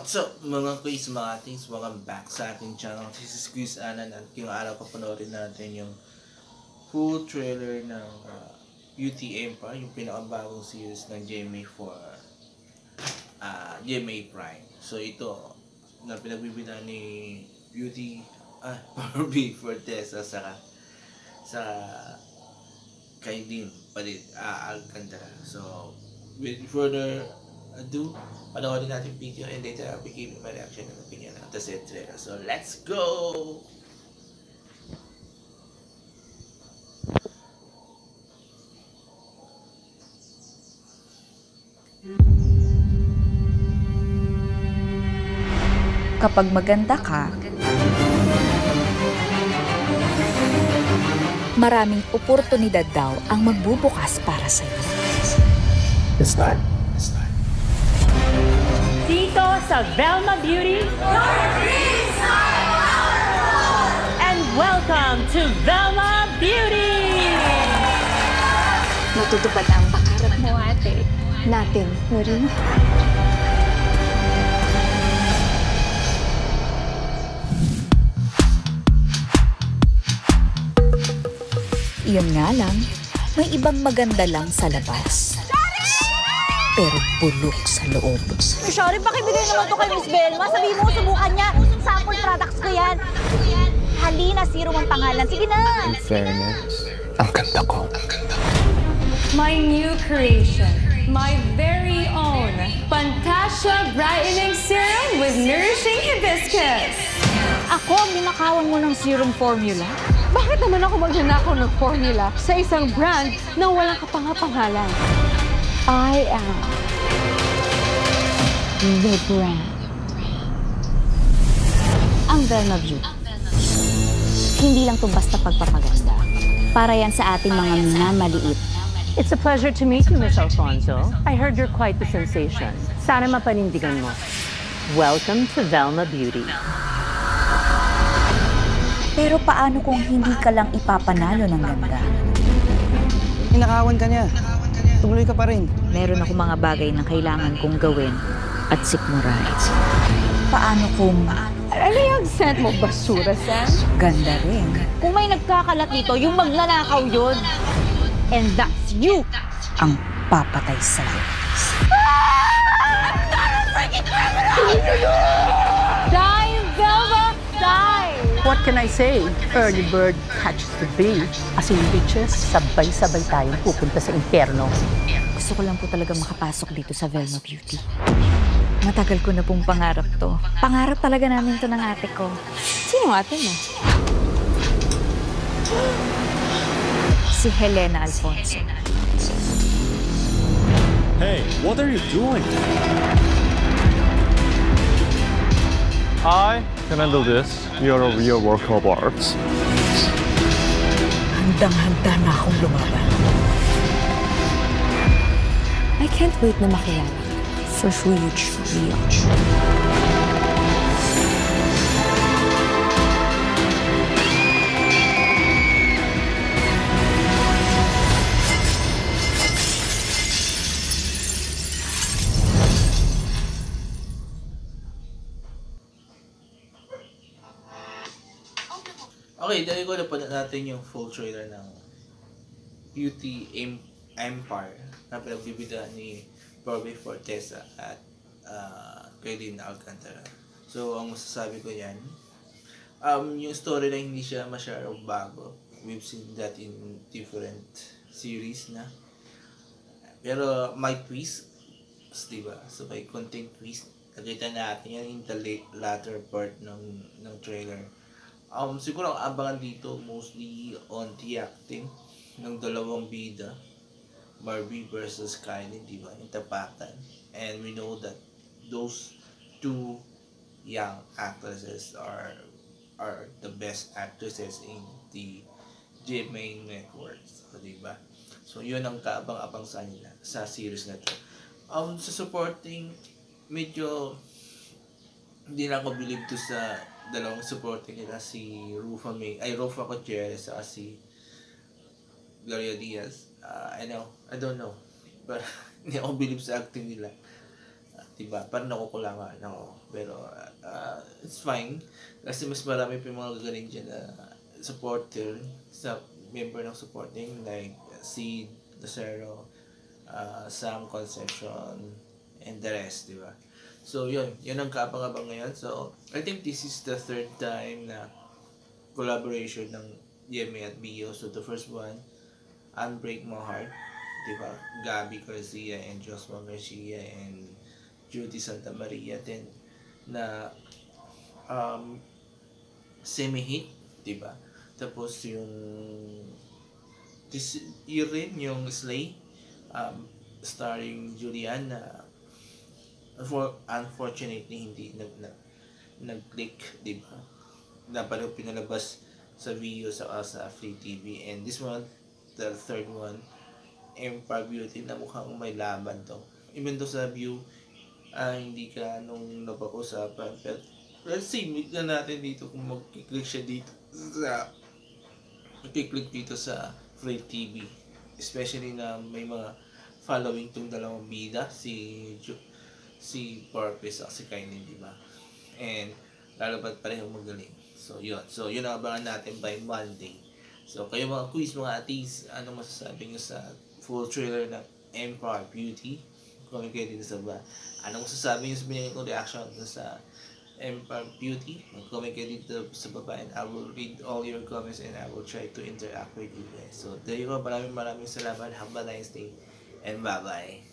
What's up mga quiz, mga things, welcome back sa ating channel. This is Quiz Anan at yung araw papanoorin natin yung full trailer ng Beauty Empire, yung pinakabagong series ng GMA for GMA Prime. So ito na pinagbibida ni Barbie Fortesa sa kay Dean Alcantara. So with further ado, panoorin natin video and later I'll be giving my reaction and opinion on the said trailer. So let's go! Kapag maganda ka, maraming oportunidad daw ang magbubukas para sa'yo. It's time. Dito sa Velma Beauty, your dreams are powerful! And welcome to Velma Beauty! Matutupad ang pangarap mo, ate. Natin, mo rin. Iyon nga lang, may ibang maganda lang sa labas. Pero bulok sa loob. Shari, pakibigay naman to kay Miss Velma. Sabihin mo, subukan niya. Sample products ko yan. Halina, Zero ang pangalan. Sige na. In fairness, ang ganda ko. My new creation, my very own Fantasia Brightening Serum with Nourishing Hibiscus. Ako ang ninakawan mo ng serum formula? Bakit naman ako magnanakaw ng formula sa isang brand na walang kapangapangalan? I am the brand. Ang Velma Beauty. Hindi lang to basta pagpapaganda. Para yan sa ating mga minamaliit. It's a pleasure to meet you, Miss Alfonso. I heard you're quite the sensation. Sana mapanindigan mo. Welcome to Velma Beauty. Pero paano kung hindi ka lang ipapanalo ng ganda? Inakawan ka niya. Tumuloy ka pa rin. Meron ako mga bagay na kailangan kong gawin at sikmuray. Paano kung Ano yung scent mo, basura, Sam? ganda rin? Kung may nagkakalat dito, yung magnanakaw yun. And that's you. Ang papatay sa'yo. Die, Velma! Die! What can I say? Early bird catches the bee. As in bitches, sabay-sabay tayong pupunta sa impyerno. Gusto ko lang po talaga makapasok dito sa Velma Beauty. Matagal ko na pong pangarap to. Pangarap talaga namin to ng ate ko. Sino ate mo? Si Helena Alfonso. Hey, what are you doing? I can handle this. You're a real work of art. Handang-handa na akong lumaban. I can't wait na makilala for who you truly are. Okay, dahil ko na pa natin yung full trailer ng Beauty Empire na pinagbibida ni Barbie Fortesa at Dean Alcantara. So, ang masasabi ko yan, yung story na hindi siya masyadong bago. We've seen that in different series na. Pero may twist, diba? So, may content twist. Nakita natin yan in the latter part ng trailer. Siguro ang abangan dito mostly on the acting ng dalawang bida, Barbie versus Kylie, di ba? Yung tapatan. And we know that those two young actresses are the best actresses in the GMA networks, di ba? So yun ang kaabang-abang sa nila sa series na to. Sa supporting, medyo hindi na ako believe to sa dalawang supporting nila, si Rufa Gutierrez at si Gloria Diaz. I don't know, but hindi ako believe sa acting nila. diba? Parang nakukulangan ako. Pero, it's fine. Kasi mas marami pa yung mga gagaling dyan na supporter, sa member ng supporting, like si Lucero, Sam Concepcion, and the rest, diba? So, yun ang kaabang-abang ngayon. So, I think this is the third time na collaboration ng Yemi at Bio. So, the first one, Unbreak My Heart, diba? Gabby Garcia and Josma Garcia and Judy Santa Maria. Then, na semi-hit, diba? Tapos, yung this year rin, yung Slay, starring Julian, na unfortunately hindi nag-click, di ba? Napanood pinalabas sa video sa Free TV. And this one, the third one, Empire Beauty, na mukhang may laban to. Even though sa view, hindi ka nung napag-usapan. Pero let's see, meet na natin dito kung mag-click siya dito sa Free TV. Especially na may mga following tong dalawang bida, si Purpose at si Kainin, di ba? And lalo ba't parehong magaling. So yun ang abangan natin by Monday. So kayo mga quiz, mga atis, ano masasabi nyo sa full trailer ng Empire Beauty? Comment kayo dito sa ba. Anong masasabi nyo sa binigay kong reaction sa Empire Beauty? Mag-comment kayo dito sa baba, and I will read all your comments and I will try to interact with you guys. So there you go, maraming salamat. Have a nice day and bye bye.